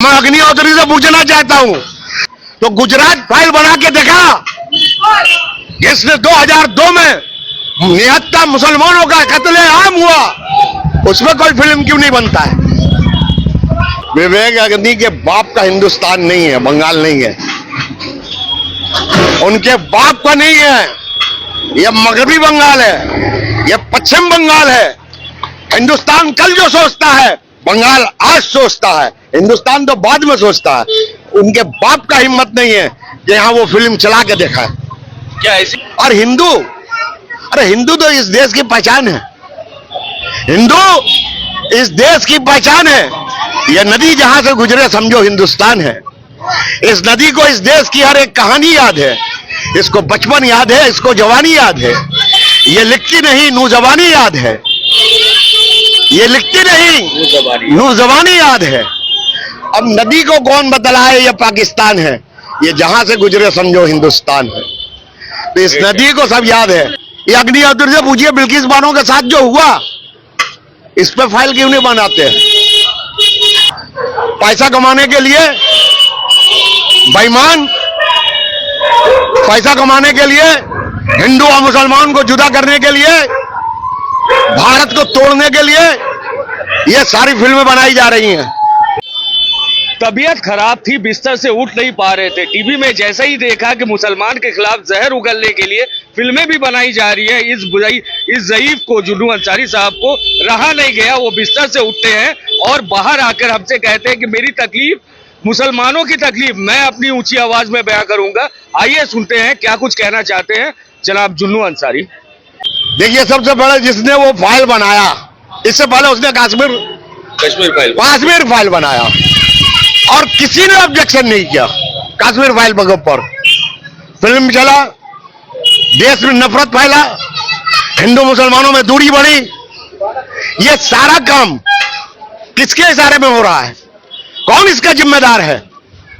मैं अग्निहोत्री से पूछना चाहता हूं, तो गुजरात फाइल बना के देखा जिसने 2002 में 73 मुसलमानों का कत्लेआम हुआ, उसमें कोई फिल्म क्यों नहीं बनता है? विवेक अग्नि के बाप का हिंदुस्तान नहीं है, बंगाल नहीं है, उनके बाप का नहीं है, यह मगरबी बंगाल है, यह पश्चिम बंगाल है। हिंदुस्तान कल जो सोचता है, बंगाल आज सोचता है, हिंदुस्तान तो बाद में सोचता है। उनके बाप का हिम्मत नहीं है कि यहां वो फिल्म चला के देखा है क्या ऐसी? और हिंदू, अरे हिंदू तो इस देश की पहचान है, हिंदू इस देश की पहचान है। यह नदी जहां से गुजरे समझो हिंदुस्तान है। इस नदी को, इस देश की हर एक कहानी याद है, इसको बचपन याद है, इसको जवानी याद है। ये लिखती नहीं, नौजवानी याद है, ये लिखती नहीं, नौजवानी याद है। अब नदी को कौन बतलाए ये पाकिस्तान है, ये जहां से गुजरे समझो हिंदुस्तान है। तो इस नदी को सब याद है। ये अग्निहोत्री से पूछिए बिल्किस बानो के साथ जो हुआ, इस पे फाइल क्यों नहीं बनाते? पैसा कमाने के लिए बेईमान, पैसा कमाने के लिए, हिंदू और मुसलमान को जुदा करने के लिए, भारत को तोड़ने के लिए ये सारी फिल्में बनाई जा रही हैं। तबीयत खराब थी, बिस्तर से उठ नहीं पा रहे थे। टीवी में जैसे ही देखा कि मुसलमान के खिलाफ जहर उगलने के लिए फिल्में भी बनाई जा रही है, इस ज़ईफ को, जुन्नू अंसारी साहब को रहा नहीं गया। वो बिस्तर से उठते हैं और बाहर आकर हमसे कहते हैं कि मेरी तकलीफ, मुसलमानों की तकलीफ मैं अपनी ऊंची आवाज में बयां करूंगा। आइए सुनते हैं क्या कुछ कहना चाहते हैं जनाब जुन्नू अंसारी। देखिए, सबसे पहले जिसने वो फाइल बनाया, इससे पहले उसने कश्मीर फाइल बनाया और किसी ने ऑब्जेक्शन नहीं किया। कश्मीर फाइल के ऊपर फिल्म चला, देश में नफरत फैला, हिंदू मुसलमानों में दूरी बढ़ी। ये सारा काम किसके इशारे में हो रहा है? कौन इसका जिम्मेदार है?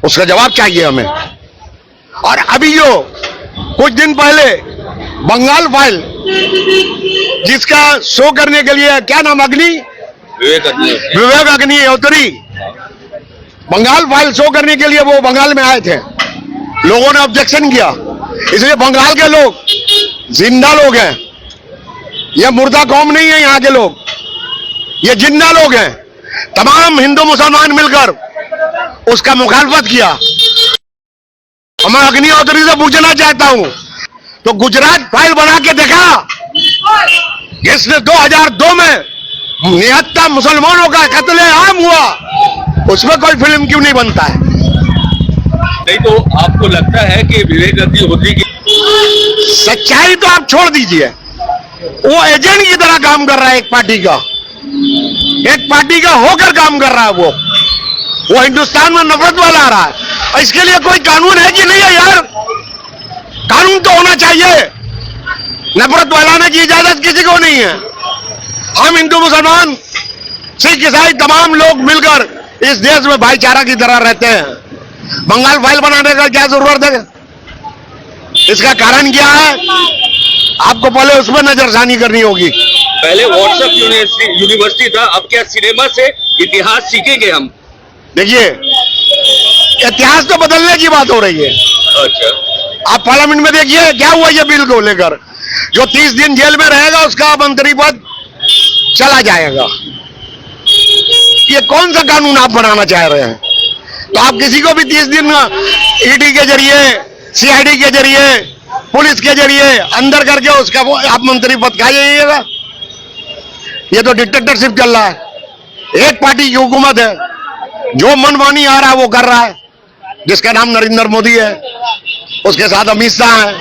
उसका जवाब चाहिए हमें। और अभी जो कुछ दिन पहले बंगाल फाइल, जिसका शो करने के लिए क्या नाम, विवेक अग्निहोत्री, बंगाल फाइल शो करने के लिए वो बंगाल में आए थे। लोगों ने ऑब्जेक्शन किया, इसलिए बंगाल के लोग जिंदा लोग हैं, ये मुर्दा कौम नहीं है। यहाँ के लोग ये जिंदा लोग हैं। तमाम हिंदू मुसलमान मिलकर उसका मुखालफत किया। मैं अग्निहोत्री से पूछना चाहता हूं, तो गुजरात फाइल बना के देखा जिसने 2002 में 73 मुसलमानों का कत्लेआम हुआ, उसमें कोई फिल्म क्यों नहीं बनता है? नहीं तो आपको लगता है कि विवेक अग्निहोत्री की सच्चाई तो आप छोड़ दीजिए, वो एजेंट की तरह काम कर रहा है, एक पार्टी का होकर काम कर रहा है। वो हिंदुस्तान में नफरत वाला आ रहा है। इसके लिए कोई कानून है कि नहीं है यार? कानून तो होना चाहिए। नफरत फैलाने की इजाजत किसी को नहीं है। हम हिंदू मुसलमान, सिख ईसाई तमाम लोग मिलकर इस देश में भाईचारा की तरह रहते हैं। बंगाल फाइल बनाने का क्या जरूरत है? इसका कारण क्या है? आपको पहले उसमें नजरसानी करनी होगी। पहले व्हाट्सएप यूनिवर्सिटी था, अब क्या सिनेमा से इतिहास सीखेंगे हम? देखिए, इतिहास तो बदलने की बात हो रही है। अच्छा, आप पार्लियामेंट में देखिए क्या हुआ ये बिल को लेकर। जो 30 दिन जेल में रहेगा उसका मंत्री पद चला जाएगा। ये कौन सा कानून आप बनाना चाह रहे हैं? तो आप किसी को भी 30 दिन ईडी के जरिए, सीआईडी के जरिए, पुलिस के जरिए अंदर करके उसका वो आप मंत्री पद खा जाइएगा। ये तो डिक्टेटरशिप चल रहा है। एक पार्टी की हुकूमत है, जो मनमानी आ रहा है वो कर रहा है, जिसका नाम नरेंद्र मोदी है, उसके साथ अमित शाह है।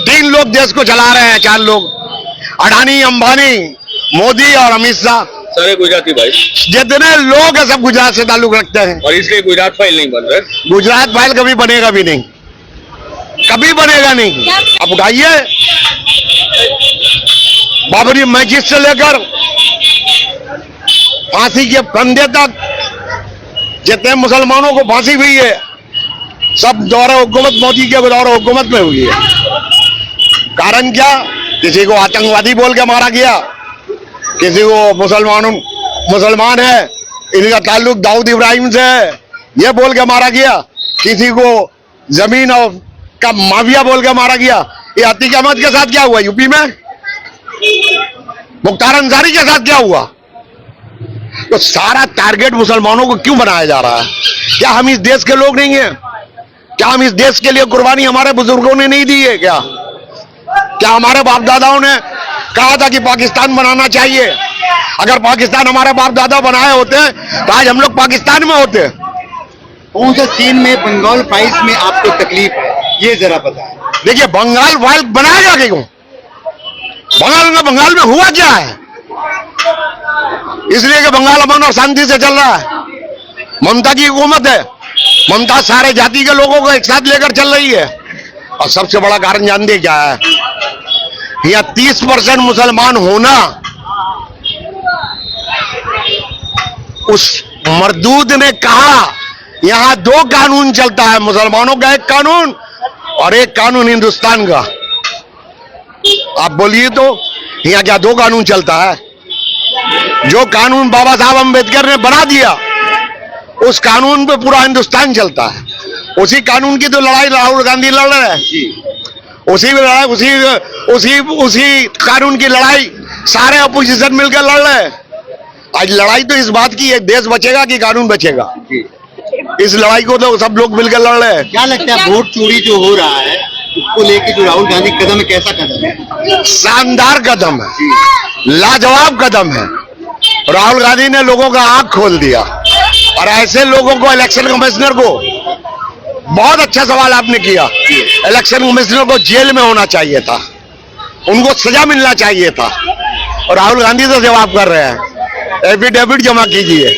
3 लोग देश को चला रहे हैं, 4 लोग, अडानी, अंबानी, मोदी और अमित शाह। सारे गुजराती भाई, जितने लोग हैं सब गुजरात से ताल्लुक रखते हैं, और इसलिए गुजरात फाइल नहीं बन रहा। गुजरात फाइल कभी बनेगा भी नहीं, कभी बनेगा नहीं। आप उठाइए, बाबरी मस्जिद से लेकर फांसी के फंदे तक जितने मुसलमानों को फांसी हुई है, सब दौरे हुकूमत, मोदी के दौरे हुकूमत में हुई है। कारण क्या? किसी को आतंकवादी बोल के मारा गया, किसी को मुसलमान है, इनका ताल्लुक दाऊद इब्राहिम से है, ये बोल के मारा गया, किसी को जमीन और का माफिया बोल के मारा गया। ये अतीक अहमद के साथ क्या हुआ यूपी में? मुख्तार अंसारी के साथ क्या हुआ? तो सारा टारगेट मुसलमानों को क्यों बनाया जा रहा है? क्या हम इस देश के लोग नहीं हैं? क्या हम इस देश के लिए कुर्बानी हमारे बुजुर्गों ने नहीं दी है? क्या हमारे बाप दादाओं ने कहा था कि पाकिस्तान बनाना चाहिए? अगर पाकिस्तान हमारे बाप दादा बनाए होते तो आज हम लोग पाकिस्तान में होते। कौन सा सीन में बंगाल फाइल्स में आपको तकलीफ है, ये जरा बताएं। देखिए, बंगाल फाइल बनाएगा क्यों? बंगाल में हुआ क्या है? इसलिए कि बंगाल अमन और शांति से चल रहा है। ममता की हुकूमत है, ममता सारे जाति के लोगों को एक साथ लेकर चल रही है। और सबसे बड़ा कारण जानते क्या है? यहाँ 30% मुसलमान होना, उस मरदूद ने कहा यहां 2 कानून चलता है, मुसलमानों का एक कानून और एक कानून हिंदुस्तान का। आप बोलिए तो यहां क्या 2 कानून चलता है? जो कानून बाबा साहब अम्बेडकर ने बना दिया, उस कानून पे पूरा हिंदुस्तान चलता है। उसी कानून की तो लड़ाई राहुल गांधी लड़ रहे हैं। उसी कानून की लड़ाई सारे अपोजिशन मिलकर लड़ रहे हैं। आज लड़ाई तो इस बात की है, देश बचेगा कि कानून बचेगा। इस लड़ाई को तो सब लोग मिलकर लड़ रहे हैं। क्या लगता है वोट चोरी जो हो रहा है उसको लेके जो राहुल गांधी कदम है, कैसा कदम है? शानदार कदम है, लाजवाब कदम है। राहुल गांधी ने लोगों का आंख खोल दिया। और ऐसे लोगों को, इलेक्शन कमिश्नर को, बहुत अच्छा सवाल आपने किया, इलेक्शन कमिश्नर को जेल में होना चाहिए था, उनको सजा मिलना चाहिए था। और राहुल गांधी तो जवाब कर रहे हैं, एफिडेविट जमा कीजिए।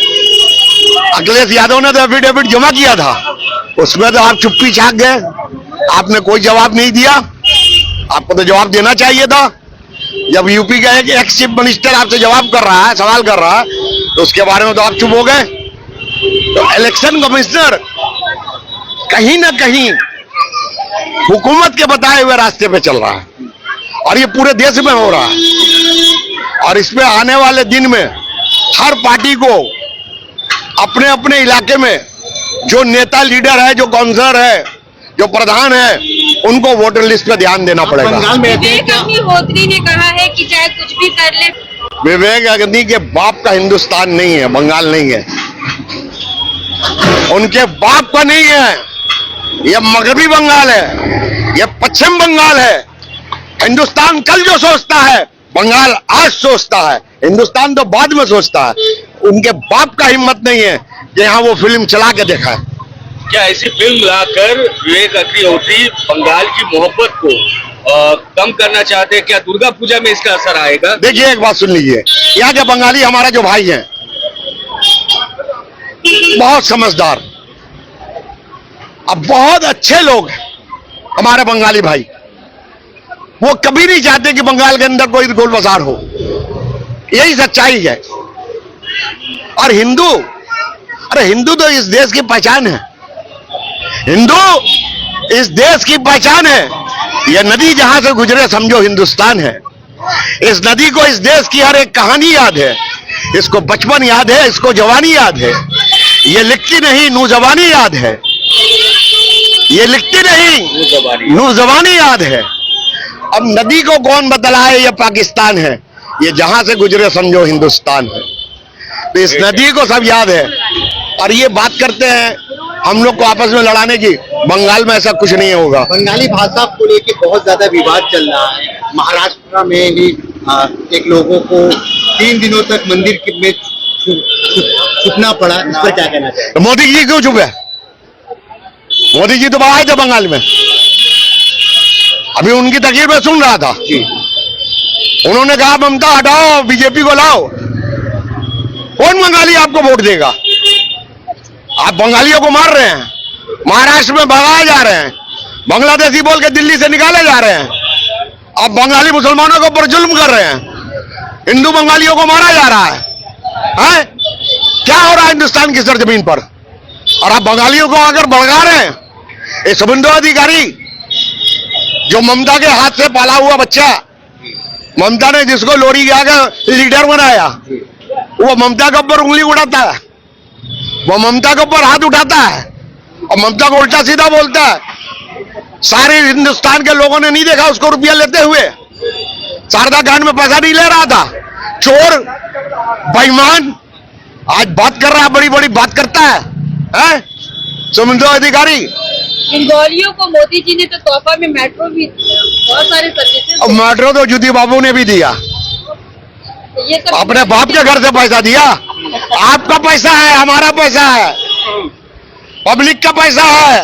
अखिलेश यादव ने तो एफिडेविट जमा किया था, उसमें तो आप चुप्पी छाप गए, आपने कोई जवाब नहीं दिया। आपको तो जवाब देना चाहिए था। जब यूपी का एक एक्स चीफ मिनिस्टर आपसे जवाब कर रहा है, सवाल कर रहा है, तो उसके बारे में तो आप चुप हो गए। तो इलेक्शन कमिश्नर कहीं ना कहीं हुकूमत के बताए हुए रास्ते पे चल रहा है, और ये पूरे देश में हो रहा है। और इसमें आने वाले दिन में हर पार्टी को अपने अपने इलाके में जो नेता लीडर है, जो काउंसलर है, जो प्रधान है, उनको वोटर लिस्ट पे ध्यान देना पड़ेगा। बंगाल में विवेक अग्निहोत्री ने कहा है कि चाहे कुछ भी कर ले। विवेक अग्नि के बाप का हिंदुस्तान नहीं है, बंगाल नहीं है, उनके बाप का नहीं है। यह मगरबी बंगाल है, यह पश्चिम बंगाल है। हिंदुस्तान कल जो सोचता है, बंगाल आज सोचता है। हिंदुस्तान तो बाद में सोचता है। उनके बाप का हिम्मत नहीं है कि यहाँ वो फिल्म चला के देखा है। क्या ऐसी फिल्म लाकर विवेक अग्निहोत्री बंगाल की मोहब्बत को कम करना चाहते हैं? क्या दुर्गा पूजा में इसका असर आएगा? देखिए, एक बात सुन लीजिए, यहाँ के बंगाली हमारा जो भाई हैं, बहुत समझदार, अब बहुत अच्छे लोग हैं हमारे बंगाली भाई। वो कभी नहीं चाहते कि बंगाल के अंदर कोई गोल बाजार हो, यही सच्चाई है। और हिंदू, अरे हिंदू तो इस देश की पहचान है, हिंदू इस देश की पहचान है। यह नदी जहां से गुजरे समझो हिंदुस्तान है। इस नदी को, इस देश की हर एक कहानी याद है, इसको बचपन याद है, इसको जवानी याद है। ये लिखती नहीं, नौजवानी याद है। ये लिखती नहीं, नौजवानी याद है। अब नदी को कौन बतलाए ये पाकिस्तान है, ये जहां से गुजरे समझो हिंदुस्तान है। तो इस नदी को सब याद है। और ये बात करते हैं हम लोग को आपस में लड़ाने की, बंगाल में ऐसा कुछ नहीं होगा। बंगाली भाषा को लेके बहुत ज्यादा विवाद चल रहा है। महाराष्ट्र में ही एक लोगों को 3 दिनों तक मंदिर में छुपना पड़ा, इस पर क्या कहना चाहिए? मोदी जी क्यों चुप है? मोदी जी तो आए थे बंगाल में, अभी उनकी तकरीर में सुन रहा था। उन्होंने कहा ममता हटाओ, बीजेपी को लाओ। कौन बंगाली आपको वोट देगा? आप बंगालियों को मार रहे हैं, महाराष्ट्र में भगाए जा रहे हैं, बांग्लादेशी बोल के दिल्ली से निकाले जा रहे हैं। आप बंगाली मुसलमानों के ऊपर जुल्म कर रहे हैं, हिंदू बंगालियों को मारा जा रहा है। क्या हो रहा है हिंदुस्तान की सरजमीन पर? और आप बंगालियों को आकर भड़का रहे हैं। ये शुभेंदु अधिकारी जो ममता के हाथ से पाला हुआ बच्चा, ममता ने जिसको लोरी गा के लीडर बनाया, वो ममता के ऊपर उंगली उड़ाता है। वो ममता के ऊपर हाथ उठाता है और ममता को उल्टा सीधा बोलता है। सारे हिंदुस्तान के लोगों ने नहीं देखा उसको रुपया लेते हुए, शारदा कांड में पैसा नहीं ले रहा था। चोर, बेईमान, आज बात कर रहा है, बड़ी बड़ी बात करता है? सुमिंदो अधिकारी। बंगालियों को मोदी जी ने तो तोहफा में मेट्रो भी दिया, बहुत सारे सर्विसेज। अब मेट्रो तो ज्योति बाबू ने भी दिया, ये सब अपने बाप के घर से पैसा दिया। आपका पैसा है, हमारा पैसा है, पब्लिक का पैसा है,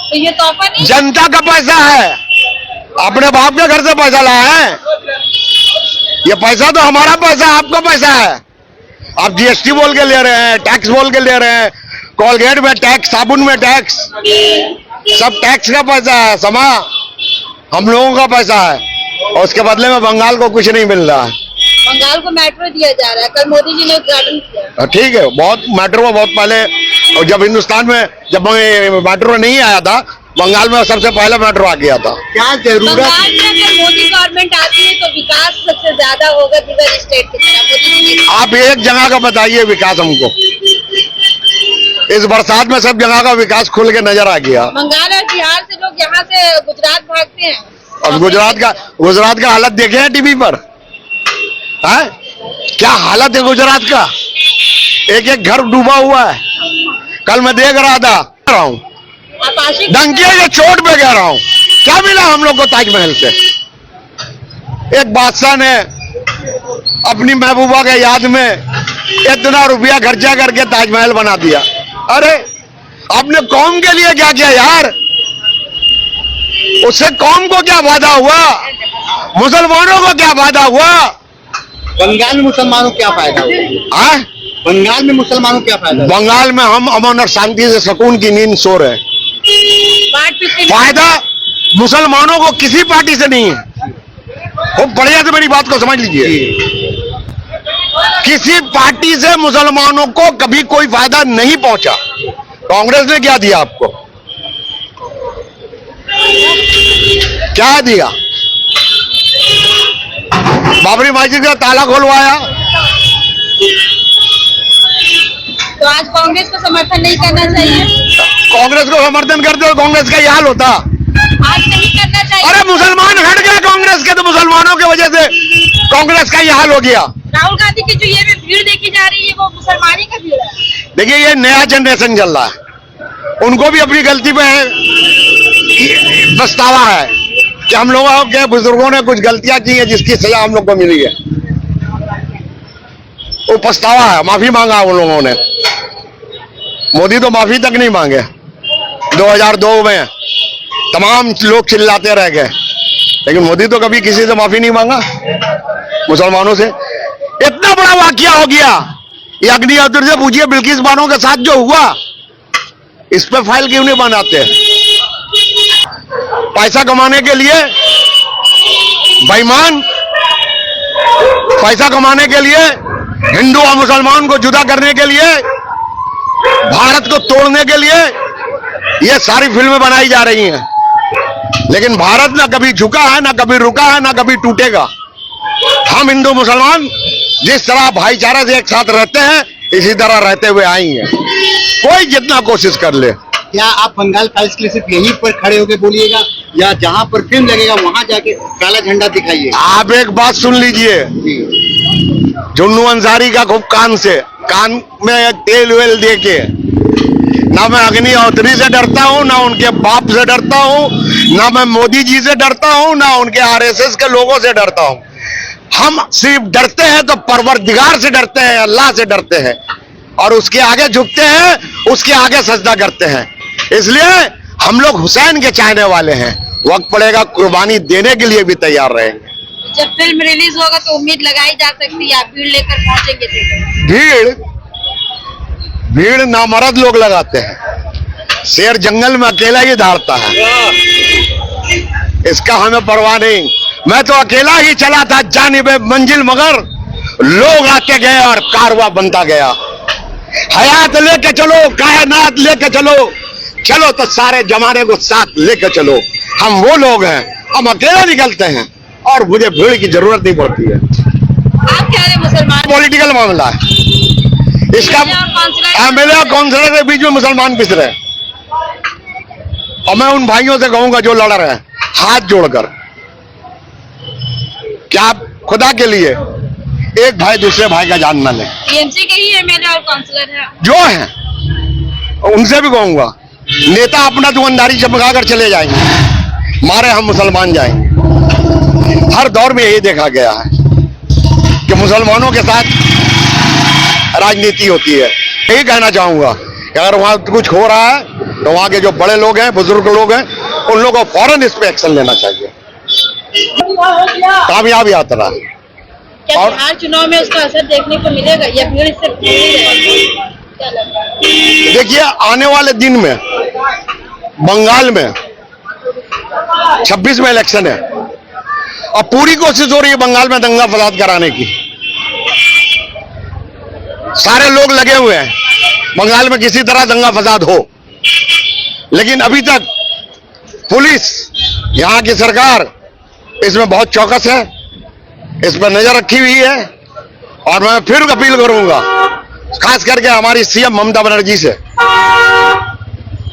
तो ये तोहफा नहीं। जनता का पैसा है, अपने बाप के घर से पैसा लाया है। ये पैसा तो हमारा पैसा है, आपका पैसा है। आप जीएसटी बोल के ले रहे हैं, टैक्स बोल के ले रहे हैं, कोलगेट में टैक्स, साबुन में टैक्स, सब टैक्स का पैसा है। समा हम लोगों का पैसा है और उसके बदले में बंगाल को कुछ नहीं मिल रहा है। बंगाल को मेट्रो दिया जा रहा है, कल मोदी जी ने उद्घाटन किया। ठीक है, बहुत मेट्रो बहुत पहले, और जब हिंदुस्तान में जब मेट्रो नहीं आया था, बंगाल में सबसे पहले मेट्रो आ गया था। क्या जरूरत बंगाल में अगर मोदी गवर्नमेंट आती है तो विकास सबसे ज्यादा होगा दूसरे स्टेट की तरह। मोदी जी आप एक जगह का बताइए विकास हमको। इस बरसात में सब जगह का विकास खुल के नजर आ गया। बंगाल और बिहार से लोग यहाँ से गुजरात भागते हैं। और गुजरात का हालत देखे हैं टीवी पर? है क्या हालत है गुजरात का? एक एक घर डूबा हुआ है। कल मैं देख रहा था, आप आशिक डंकिया के चोट पे कह रहा हूं, क्या मिला हम लोग को ताजमहल से? एक बादशाह ने अपनी महबूबा के याद में इतना रुपया खर्चा करके ताजमहल बना दिया। अरे आपने कौम के लिए क्या किया यार? उससे कौम को क्या फायदा हुआ? मुसलमानों को क्या फायदा हुआ? बंगाल में मुसलमानों को क्या फायदा हुआ? हाँ? बंगाल में मुसलमानों को क्या फायदा हुआ? बंगाल में हम अमन और शांति से सुकून की नींद सो रहे हैं। फायदा मुसलमानों को किसी पार्टी से नहीं है। खूब बढ़िया से मेरी बात को समझ लीजिए, किसी पार्टी से मुसलमानों को कभी कोई फायदा नहीं पहुंचा। कांग्रेस ने क्या दिया आपको? क्या दिया? बाबरी मस्जिद का ताला खुलवाया। तो आज कांग्रेस को समर्थन नहीं करना चाहिए। कांग्रेस को समर्थन करते हो, कांग्रेस का यह हाल होता। आज नहीं करना चाहिए। अरे मुसलमान हट गए कांग्रेस के, तो मुसलमानों की वजह से कांग्रेस का यह हाल हो गया। राहुल गांधी की जो ये भीड़ देखी जा रही है वो मुसलमानी का भीड़ है। देखिए ये नया जनरेशन चल रहा है, उनको भी अपनी गलती पे पछतावा है कि हम लोगों के बुजुर्गों ने कुछ गलतियां की है जिसकी सजा हम लोग को मिली है। वो पछतावा है, माफी मांगा उन लोगों ने। मोदी तो माफी तक नहीं मांगे। 2002 में तमाम लोग चिल्लाते रह गए, लेकिन मोदी तो कभी किसी से माफी नहीं मांगा मुसलमानों से। इतना बड़ा वाकया हो गया, ये अग्निहोत्री से पूछिए बिल्किस बानो के साथ जो हुआ, इस पे फाइल क्यों नहीं बनाते? पैसा कमाने के लिए बेईमान, पैसा कमाने के लिए हिंदू और मुसलमान को जुदा करने के लिए, भारत को तोड़ने के लिए ये सारी फिल्में बनाई जा रही हैं। लेकिन भारत ना कभी झुका है, ना कभी रुका है, ना कभी टूटेगा। हम हिंदू मुसलमान जिस तरह भाईचारे से एक साथ रहते हैं, इसी तरह रहते हुए आएंगे, कोई जितना कोशिश कर ले। क्या आप बंगाल फाइल्स के लिए सिर्फ यहीं पर खड़े होकर बोलिएगा या जहां पर फिल्म लगेगा वहां जाके काला झंडा दिखाइएगा? आप एक बात सुन लीजिए, जुन्नू अंसारी का खूब कान में तेल वेल दे के, ना मैं अग्निहोत्री से डरता हूं, ना उनके बाप से डरता हूं, ना मैं मोदी जी से डरता हूं, ना उनके आरएसएस के लोगों से डरता हूं। हम सिर्फ डरते हैं तो परवरदिगार से डरते हैं, अल्लाह से डरते हैं, और उसके आगे झुकते हैं, उसके आगे सजदा करते हैं। इसलिए हम लोग हुसैन के चाहने वाले हैं, वक्त पड़ेगा कुर्बानी देने के लिए भी तैयार रहेंगे। जब फिल्म रिलीज होगा तो उम्मीद लगाई जा सकती है आप भीड़ लेकर पहुंचेंगे थिएटर। भीड़ नामर्द लोग लगाते हैं, शेर जंगल में अकेला ही दौड़ता है, इसका हमें परवाह नहीं। मैं तो अकेला ही चला था जानिबे मंजिल, मगर लोग आते गए और कारवां बनता गया। हयात लेके चलो, कायनात लेके चलो, चलो तो सारे जमाने को साथ लेके चलो। हम वो लोग हैं, हम अकेले निकलते हैं और मुझे भीड़ की जरूरत नहीं पड़ती है। आप कह रहे मुसलमान पॉलिटिकल मामला है, इसका एमएलए और काउंसलर के बीच में मुसलमान पिस रहे हैं। और मैं उन भाइयों से कहूंगा जो लड़ रहे हैं, हाथ जोड़कर, क्या आप खुदा के लिए एक भाई दूसरे भाई का जान न ले। टीएमसी के ही एमएलए और काउंसलर है जो हैं उनसे भी कहूंगा, नेता अपना दुकानदारी चमकाकर चले जाएंगे, मारे हम मुसलमान जाएंगे। हर दौर में यही देखा गया है कि मुसलमानों के साथ राजनीति होती है। यही कहना चाहूंगा कि अगर वहां कुछ हो रहा है तो वहां के जो बड़े लोग हैं, बुजुर्ग लोग हैं, उन लोगों को फौरन इस पे एक्शन लेना चाहिए। कामयाब यात्रा। क्या और बिहार चुनाव में उसका असर देखने को मिलेगा या भीड़ इससे पूरी रहेगी? क्या लगता है? देखिए, आने वाले दिन में बंगाल में 26 में इलेक्शन है और पूरी कोशिश हो रही है बंगाल में दंगा फसाद कराने की। सारे लोग लगे हुए हैं बंगाल में किसी तरह दंगा फसाद हो, लेकिन अभी तक पुलिस, यहां की सरकार इसमें बहुत चौकस है, इस पर नजर रखी हुई है। और मैं फिर अपील करूंगा खास करके हमारी सीएम ममता बनर्जी से,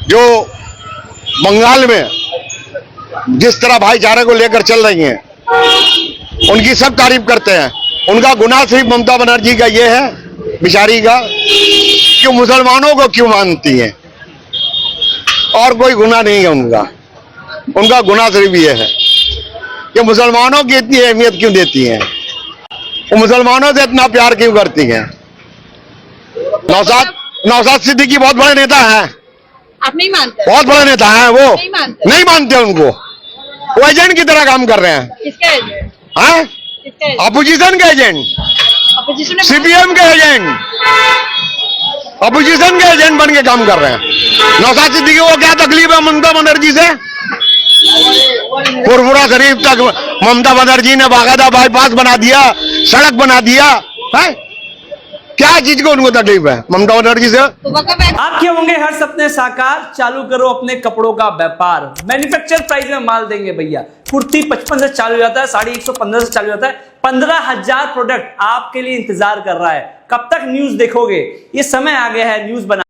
जो बंगाल में जिस तरह भाईचारे को लेकर चल रही हैं, उनकी सब तारीफ करते हैं। उनका गुनाह सिर्फ ममता बनर्जी का ये है, बिचारी का, कि मुसलमानों को क्यों मानती हैं, और कोई गुनाह नहीं है उनका। उनका गुनाह सिर्फ ये है कि मुसलमानों की इतनी अहमियत क्यों देती हैं, वो मुसलमानों से इतना प्यार क्यों करती हैं। नौशाद सिद्दीकी बहुत बड़े नेता हैं, आप नहीं मानते? बहुत बड़े नेता हैं, वो नहीं मानते उनको। वो एजेंट की तरह काम कर रहे हैं। किसका एजेंट? हाँ, किसका एजेंट? अपोजिशन के एजेंट, अपोजिशन में सीपीएम के एजेंट, अपोजिशन के एजेंट बन के काम कर रहे हैं। नौशाद सिद्दीकी को क्या तकलीफ है ममता बनर्जी से? पुरपुरा शरीफ तक ममता बनर्जी ने बाकायदा बाईपास बना दिया, सड़क बना दिया है। क्या चीज को उनको तकलीफ है ममता बनर्जी से? आपके होंगे हर सपने साकार, चालू करो अपने कपड़ों का व्यापार। मैन्युफैक्चर प्राइस में माल देंगे भैया। कुर्ती 55 से चालू हो जाता है, साड़ी 115 से चालू होता है। 15,000 प्रोडक्ट आपके लिए इंतजार कर रहा है। कब तक न्यूज देखोगे? ये समय आ गया है न्यूज बना